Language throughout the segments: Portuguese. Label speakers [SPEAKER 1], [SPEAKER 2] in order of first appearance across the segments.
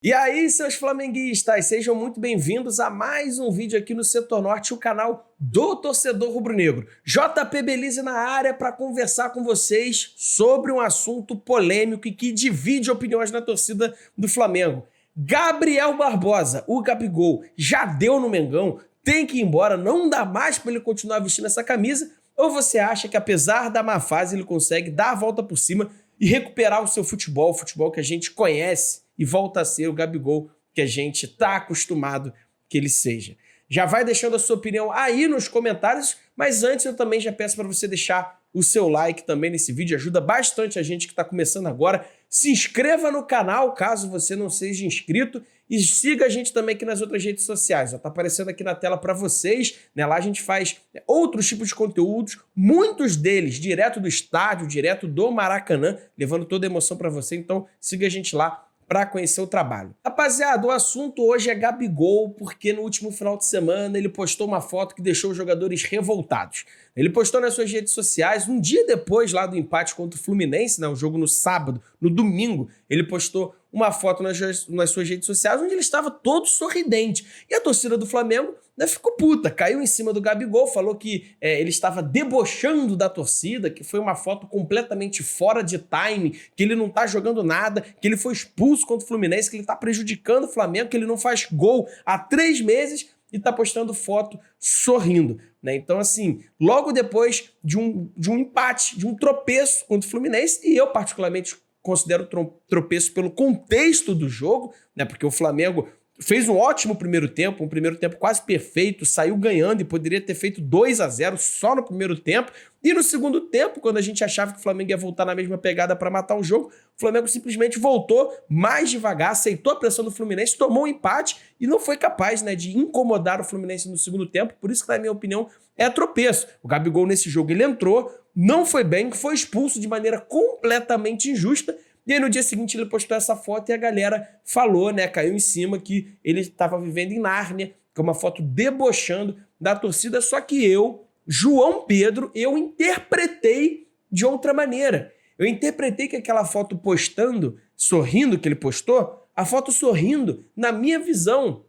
[SPEAKER 1] E aí, seus flamenguistas, sejam muito bem-vindos a mais um vídeo aqui no Setor Norte, o canal do torcedor rubro-negro. JP Belize na área para conversar com vocês sobre um assunto polêmico e que divide opiniões na torcida do Flamengo. Gabriel Barbosa, o Gabigol, já deu no Mengão, tem que ir embora, não dá mais para ele continuar vestindo essa camisa? Ou você acha que apesar da má fase ele consegue dar a volta por cima e recuperar o seu futebol, o futebol que a gente conhece, e volta a ser o Gabigol que a gente está acostumado que ele seja? Já vai deixando a sua opinião aí nos comentários, mas antes eu também já peço para você deixar o seu like também nesse vídeo, ajuda bastante a gente que está começando agora. Se inscreva no canal caso você não seja inscrito e siga a gente também aqui nas outras redes sociais. Está aparecendo aqui na tela para vocês, né? Lá a gente faz outros tipos de conteúdos, muitos deles direto do estádio, direto do Maracanã, levando toda a emoção para você. Então siga a gente lá para conhecer o trabalho. Rapaziada, o assunto hoje é Gabigol, porque no último final de semana ele postou uma foto que deixou os jogadores revoltados. Ele postou nas suas redes sociais, um dia depois lá do empate contra o Fluminense, né, um jogo no sábado, no domingo, ele postou uma foto nas suas redes sociais onde ele estava todo sorridente. E a torcida do Flamengo, né, ficou puta, caiu em cima do Gabigol, falou que ele estava debochando da torcida, que foi uma foto completamente fora de time, que ele não tá jogando nada, que ele foi expulso contra o Fluminense, que ele tá prejudicando o Flamengo, que ele não faz gol há 3 meses e tá postando foto sorrindo, né? Então, assim, logo depois de um empate, de um tropeço contra o Fluminense, e eu particularmente considero tropeço pelo contexto do jogo, né? Porque o Flamengo fez um ótimo primeiro tempo, um primeiro tempo quase perfeito, saiu ganhando e poderia ter feito 2-0 só no primeiro tempo. E no segundo tempo, quando a gente achava que o Flamengo ia voltar na mesma pegada para matar o jogo, o Flamengo simplesmente voltou mais devagar, aceitou a pressão do Fluminense, tomou um empate e não foi capaz, né, de incomodar o Fluminense no segundo tempo. Por isso que, na minha opinião, é tropeço. O Gabigol nesse jogo ele entrou, não foi bem, foi expulso de maneira completamente injusta. E aí no dia seguinte ele postou essa foto e a galera falou, né, caiu em cima que ele estava vivendo em Nárnia, que é uma foto debochando da torcida, só que eu, João Pedro, eu interpretei de outra maneira. Eu interpretei que aquela foto postando, sorrindo que ele postou, a foto sorrindo, na minha visão,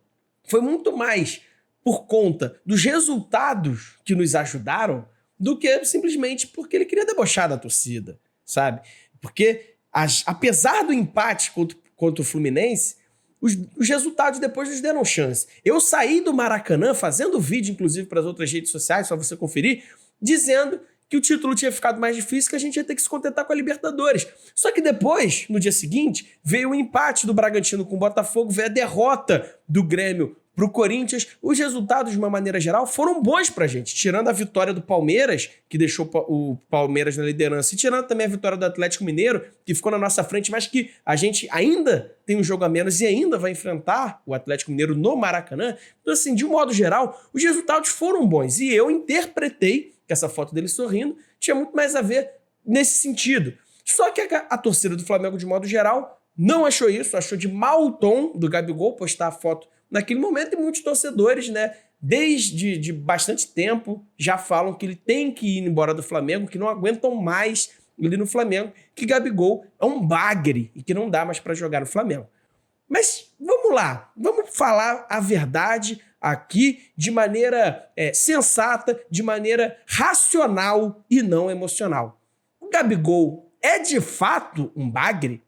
[SPEAKER 1] foi muito mais por conta dos resultados que nos ajudaram do que simplesmente porque ele queria debochar da torcida, sabe? Porque apesar do empate contra o Fluminense, os resultados depois nos deram chance. Eu saí do Maracanã, fazendo vídeo, inclusive, para as outras redes sociais, só você conferir, dizendo que o título tinha ficado mais difícil, que a gente ia ter que se contentar com a Libertadores. Só que depois, no dia seguinte, veio o empate do Bragantino com o Botafogo, veio a derrota do Grêmio para o Corinthians. Os resultados, de uma maneira geral, foram bons pra gente. Tirando a vitória do Palmeiras, que deixou o Palmeiras na liderança, e tirando também a vitória do Atlético Mineiro, que ficou na nossa frente, mas que a gente ainda tem um jogo a menos e ainda vai enfrentar o Atlético Mineiro no Maracanã. Então, assim, de um modo geral, os resultados foram bons. E eu interpretei que essa foto dele sorrindo tinha muito mais a ver nesse sentido. Só que a torcida do Flamengo, de modo geral, não achou isso, achou de mau tom do Gabigol postar a foto naquele momento, e muitos torcedores, né, desde bastante tempo, já falam que ele tem que ir embora do Flamengo, que não aguentam mais ele no Flamengo, que Gabigol é um bagre e que não dá mais para jogar no Flamengo. Mas vamos lá, vamos falar a verdade aqui de maneira sensata, de maneira racional e não emocional. O Gabigol é de fato um bagre?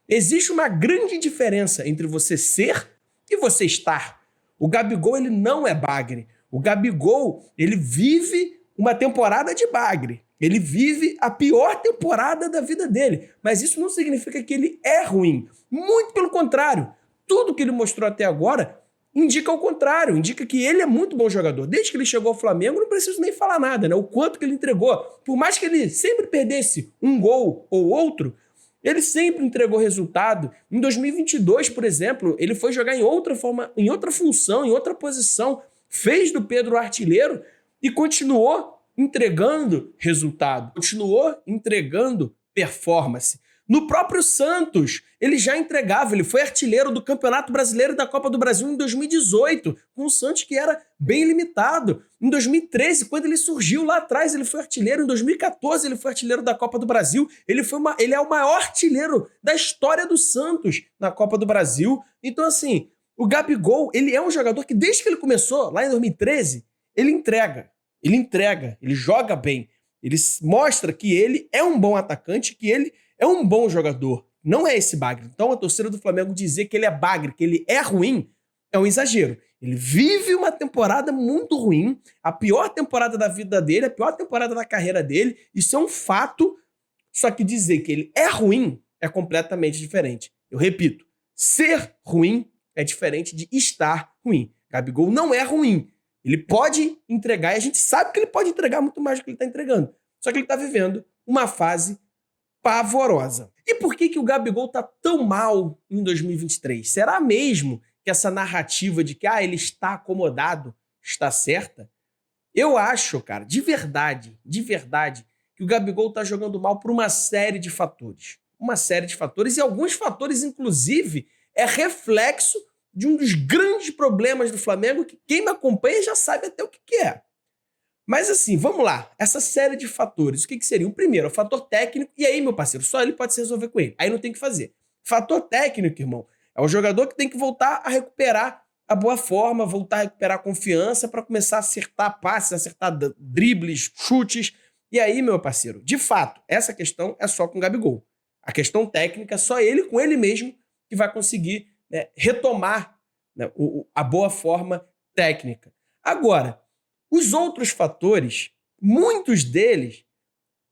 [SPEAKER 1] Existe uma grande diferença entre você ser e você estar. O Gabigol, ele não é bagre. O Gabigol, ele vive uma temporada de bagre. Ele vive a pior temporada da vida dele. Mas isso não significa que ele é ruim. Muito pelo contrário. Tudo que ele mostrou até agora indica o contrário. Indica que ele é muito bom jogador. Desde que ele chegou ao Flamengo, não preciso nem falar nada, né? O quanto que ele entregou. Por mais que ele sempre perdesse um gol ou outro, ele sempre entregou resultado. Em 2022, por exemplo, ele foi jogar em outra forma, em outra função, em outra posição, fez do Pedro artilheiro e continuou entregando resultado, continuou entregando performance. No próprio Santos, ele já entregava, ele foi artilheiro do Campeonato Brasileiro e da Copa do Brasil em 2018, com o Santos que era bem limitado. Em 2013, quando ele surgiu lá atrás, ele foi artilheiro. Em 2014, ele foi artilheiro da Copa do Brasil. Ele é o maior artilheiro da história do Santos na Copa do Brasil. Então, assim, o Gabigol, ele é um jogador que desde que ele começou, lá em 2013, ele entrega, ele joga bem. Ele mostra que ele é um bom atacante, que ele é um bom jogador. Não é esse bagre. Então a torcida do Flamengo dizer que ele é bagre, que ele é ruim, é um exagero. Ele vive uma temporada muito ruim, a pior temporada da vida dele, a pior temporada da carreira dele. Isso é um fato, só que dizer que ele é ruim é completamente diferente. Eu repito, ser ruim é diferente de estar ruim. Gabigol não é ruim. Ele pode entregar, e a gente sabe que ele pode entregar muito mais do que ele está entregando. Só que ele está vivendo uma fase pavorosa. E por que o Gabigol está tão mal em 2023? Será mesmo que essa narrativa de que ele está acomodado está certa? Eu acho, cara, de verdade, que o Gabigol está jogando mal por uma série de fatores. Uma série de fatores, e alguns fatores, inclusive, é reflexo de um dos grandes problemas do Flamengo, que quem me acompanha já sabe até o que é. Mas assim, vamos lá. Essa série de fatores, o que seria? O primeiro, o fator técnico, e aí, meu parceiro, só ele pode se resolver com ele. Aí não tem o que fazer. Fator técnico, irmão, é o jogador que tem que voltar a recuperar a boa forma, voltar a recuperar a confiança para começar a acertar passes, acertar dribles, chutes. E aí, meu parceiro, de fato, essa questão é só com o Gabigol. A questão técnica é só ele, com ele mesmo, que vai conseguir retomar a boa forma técnica. Agora, os outros fatores, muitos deles,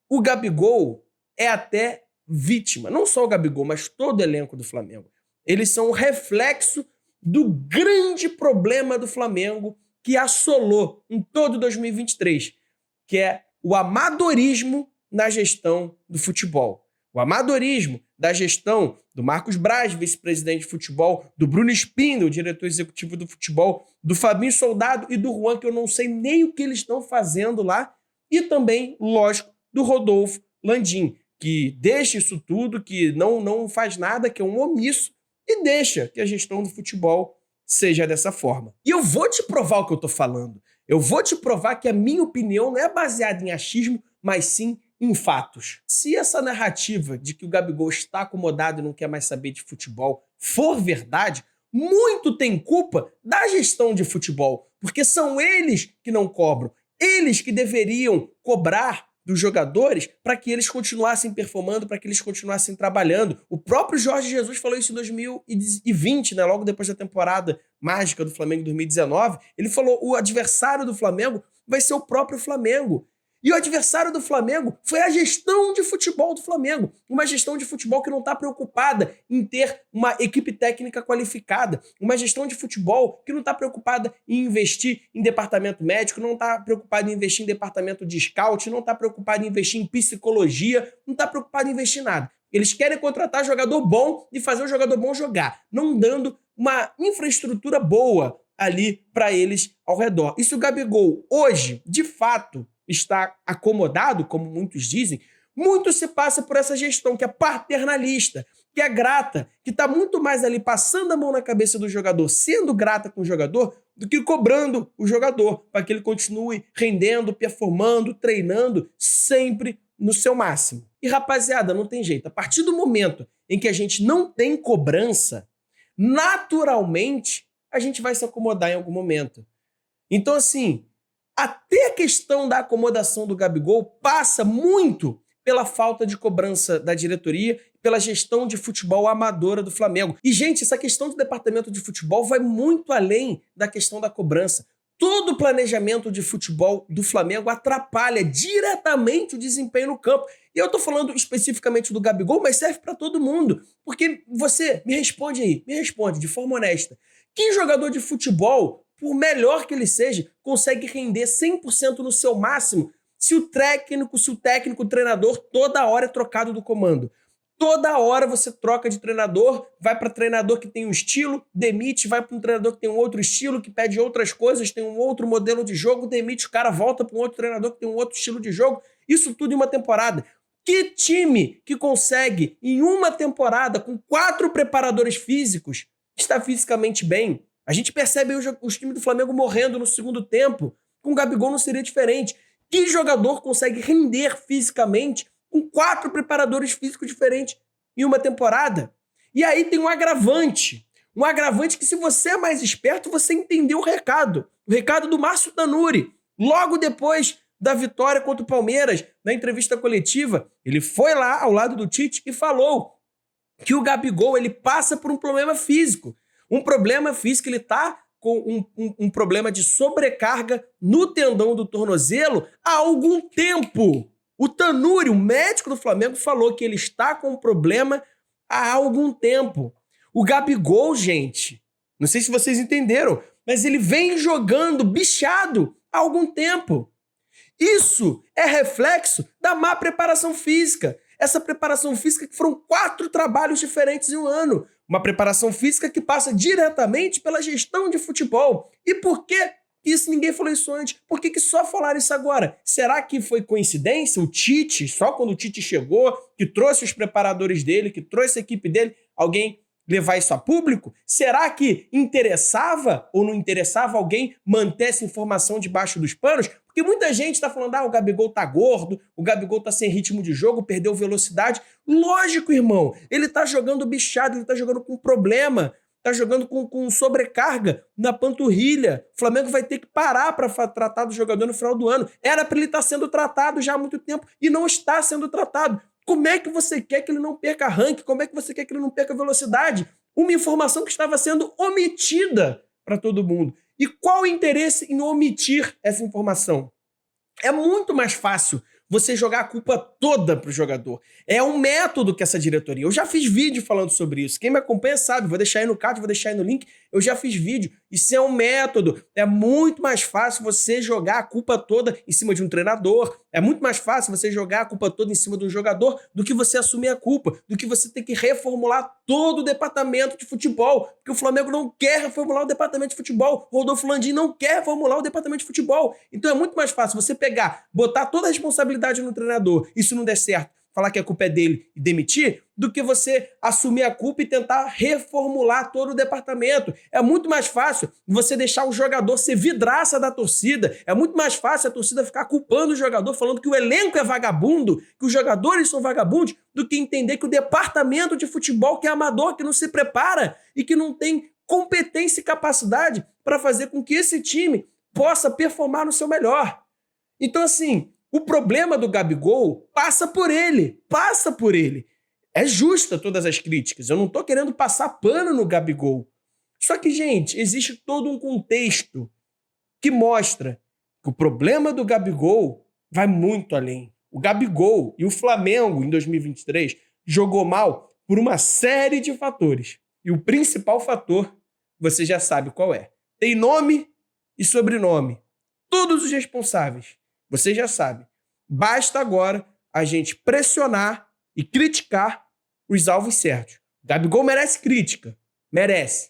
[SPEAKER 1] o Gabigol é até vítima. Não só o Gabigol, mas todo o elenco do Flamengo. Eles são um reflexo do grande problema do Flamengo que assolou em todo 2023, que é o amadorismo na gestão do futebol. O amadorismo da gestão do Marcos Braz, vice-presidente de futebol, do Bruno Spindel, diretor executivo do futebol, do Fabinho Soldado e do Juan, que eu não sei nem o que eles estão fazendo lá, e também, lógico, do Rodolfo Landim, que deixa isso tudo, que não faz nada, que é um omisso, e deixa que a gestão do futebol seja dessa forma. E eu vou te provar o que eu estou falando. Eu vou te provar que a minha opinião não é baseada em achismo, mas sim em fatos. Se essa narrativa de que o Gabigol está acomodado e não quer mais saber de futebol for verdade, muito tem culpa da gestão de futebol, porque são eles que não cobram, eles que deveriam cobrar dos jogadores para que eles continuassem performando, para que eles continuassem trabalhando. O próprio Jorge Jesus falou isso em 2020, né? Logo depois da temporada mágica do Flamengo em 2019. Ele falou: o adversário do Flamengo vai ser o próprio Flamengo. E o adversário do Flamengo foi a gestão de futebol do Flamengo. Uma gestão de futebol que não está preocupada em ter uma equipe técnica qualificada. Uma gestão de futebol que não está preocupada em investir em departamento médico, não está preocupada em investir em departamento de scout, não está preocupada em investir em psicologia, não está preocupada em investir em nada. Eles querem contratar jogador bom e fazer o jogador bom jogar, não dando uma infraestrutura boa ali para eles ao redor. E se o Gabigol hoje, de fato, está acomodado, como muitos dizem, muito se passa por essa gestão que é paternalista, que é grata, que está muito mais ali passando a mão na cabeça do jogador, sendo grata com o jogador, do que cobrando o jogador para que ele continue rendendo, performando, treinando, sempre no seu máximo. E rapaziada, não tem jeito. A partir do momento em que a gente não tem cobrança, naturalmente a gente vai se acomodar em algum momento. Então, assim, até a questão da acomodação do Gabigol passa muito pela falta de cobrança da diretoria, pela gestão de futebol amadora do Flamengo. E, gente, essa questão do departamento de futebol vai muito além da questão da cobrança. Todo o planejamento de futebol do Flamengo atrapalha diretamente o desempenho no campo. E eu tô falando especificamente do Gabigol, mas serve para todo mundo. Porque você, me responde de forma honesta. Que jogador de futebol, por melhor que ele seja, consegue render 100% no seu máximo se o técnico, o treinador, toda hora é trocado do comando? Toda hora você troca de treinador, vai para treinador que tem um estilo, demite, vai para um treinador que tem um outro estilo, que pede outras coisas, tem um outro modelo de jogo, demite, o cara volta para um outro treinador que tem um outro estilo de jogo. Isso tudo em uma temporada. Que time que consegue, em uma temporada, com 4 preparadores físicos, estar fisicamente bem? A gente percebe os times do Flamengo morrendo no segundo tempo. Com o Gabigol não seria diferente. Que jogador consegue render fisicamente com 4 preparadores físicos diferentes em uma temporada? E aí tem um agravante. Um agravante que, se você é mais esperto, você entendeu o recado. O recado do Márcio Tanuri. Logo depois da vitória contra o Palmeiras, na entrevista coletiva, ele foi lá ao lado do Tite e falou que o Gabigol ele passa por um problema físico. Um problema físico, ele está com um problema de sobrecarga no tendão do tornozelo há algum tempo. O Tanuri, o médico do Flamengo, falou que ele está com um problema há algum tempo. O Gabigol, gente, não sei se vocês entenderam, mas ele vem jogando bichado há algum tempo. Isso é reflexo da má preparação física. Essa preparação física que foram 4 trabalhos diferentes em um ano. Uma preparação física que passa diretamente pela gestão de futebol. E por que isso ninguém falou isso antes? Por que só falaram isso agora? Será que foi coincidência? O Tite, só quando o Tite chegou, que trouxe os preparadores dele, que trouxe a equipe dele, alguém levar isso a público? Será que interessava ou não interessava alguém manter essa informação debaixo dos panos? Porque muita gente está falando, o Gabigol tá gordo, o Gabigol tá sem ritmo de jogo, perdeu velocidade. Lógico, irmão, ele tá jogando bichado, ele tá jogando com problema, tá jogando com sobrecarga na panturrilha. O Flamengo vai ter que parar para tratar do jogador no final do ano. Era para ele estar sendo tratado já há muito tempo e não está sendo tratado. Como é que você quer que ele não perca ranking? Como é que você quer que ele não perca velocidade? Uma informação que estava sendo omitida para todo mundo. E qual o interesse em omitir essa informação? É muito mais fácil você jogar a culpa toda pro jogador. É um método que essa diretoria... Eu já fiz vídeo falando sobre isso. Quem me acompanha sabe, vou deixar aí no card, vou deixar aí no link. Eu já fiz vídeo. Isso é um método. É muito mais fácil você jogar a culpa toda em cima de um treinador. É muito mais fácil você jogar a culpa toda em cima de um jogador do que você assumir a culpa, do que você ter que reformular todo o departamento de futebol. Porque o Flamengo não quer reformular o departamento de futebol. O Rodolfo Landim não quer reformular o departamento de futebol. Então é muito mais fácil você pegar, botar toda a responsabilidade no treinador, e se não der certo, falar que a culpa é dele e demitir, do que você assumir a culpa e tentar reformular todo o departamento. É muito mais fácil você deixar o jogador ser vidraça da torcida. É muito mais fácil a torcida ficar culpando o jogador, falando que o elenco é vagabundo, que os jogadores são vagabundos, do que entender que o departamento de futebol, que é amador, que não se prepara e que não tem competência e capacidade para fazer com que esse time possa performar no seu melhor. Então, assim, o problema do Gabigol passa por ele. É justa todas as críticas. Eu não estou querendo passar pano no Gabigol. Só que, gente, existe todo um contexto que mostra que o problema do Gabigol vai muito além. O Gabigol e o Flamengo, em 2023, jogou mal por uma série de fatores. E o principal fator, você já sabe qual é. Tem nome e sobrenome. Todos os responsáveis. Você já sabe. Basta agora a gente pressionar e criticar os alvos certos. O Gabigol merece crítica. Merece.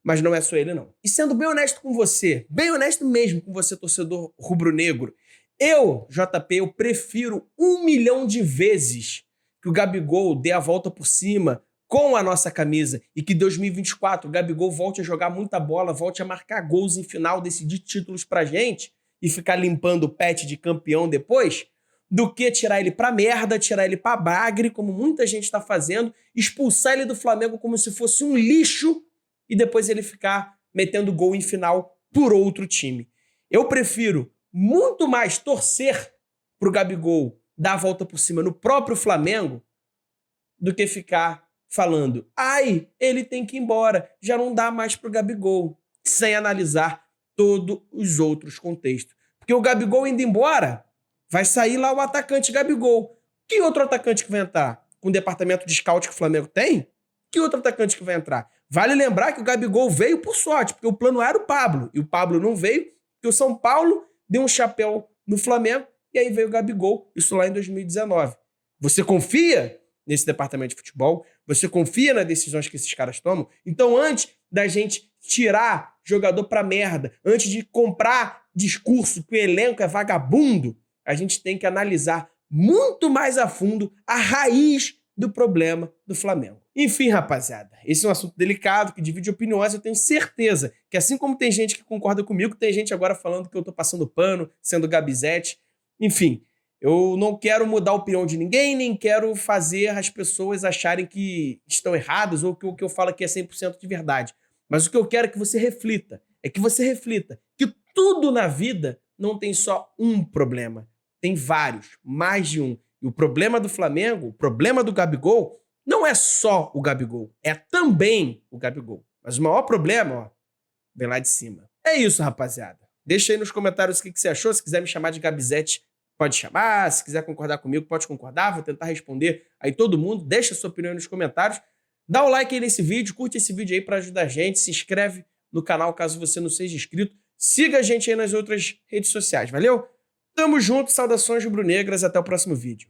[SPEAKER 1] Mas não é só ele, não. E sendo bem honesto com você, bem honesto mesmo com você, torcedor rubro-negro, eu, JP, eu prefiro 1 milhão de vezes que o Gabigol dê a volta por cima com a nossa camisa e que em 2024 o Gabigol volte a jogar muita bola, volte a marcar gols em final, decidir títulos pra gente, e ficar limpando o pet de campeão depois, do que tirar ele pra merda, tirar ele pra bagre, como muita gente está fazendo, expulsar ele do Flamengo como se fosse um lixo e depois ele ficar metendo gol em final por outro time. Eu prefiro muito mais torcer pro Gabigol dar a volta por cima no próprio Flamengo do que ficar falando, ele tem que ir embora, já não dá mais pro Gabigol, sem analisar todos os outros contextos. Porque o Gabigol indo embora, vai sair lá o atacante Gabigol. Que outro atacante que vai entrar? Com o departamento de scout que o Flamengo tem? Que outro atacante que vai entrar? Vale lembrar que o Gabigol veio por sorte, porque o plano era o Pablo. E o Pablo não veio, porque o São Paulo deu um chapéu no Flamengo, e aí veio o Gabigol, isso lá em 2019. Você confia nesse departamento de futebol? Você confia nas decisões que esses caras tomam? Então, antes da gente tirar jogador pra merda, antes de comprar discurso que o elenco é vagabundo, a gente tem que analisar muito mais a fundo a raiz do problema do Flamengo. Enfim, rapaziada, esse é um assunto delicado que divide opiniões. Eu tenho certeza que, assim como tem gente que concorda comigo, tem gente agora falando que eu tô passando pano, sendo Gabizete. Enfim, eu não quero mudar a opinião de ninguém, nem quero fazer as pessoas acharem que estão erradas ou que o que eu falo aqui é 100% de verdade. Mas o que eu quero é que você reflita. Que tudo na vida não tem só um problema. Tem vários, mais de um. E o problema do Flamengo, o problema do Gabigol, não é só o Gabigol, é também o Gabigol. Mas o maior problema, ó, vem lá de cima. É isso, rapaziada. Deixa aí nos comentários o que você achou. Se quiser me chamar de Gabizete, pode chamar. Se quiser concordar comigo, pode concordar. Vou tentar responder aí todo mundo. Deixa a sua opinião aí nos comentários. Dá o like aí nesse vídeo, curte esse vídeo aí para ajudar a gente. Se inscreve no canal caso você não seja inscrito. Siga a gente aí nas outras redes sociais, valeu? Tamo junto, saudações rubro-negras, até o próximo vídeo.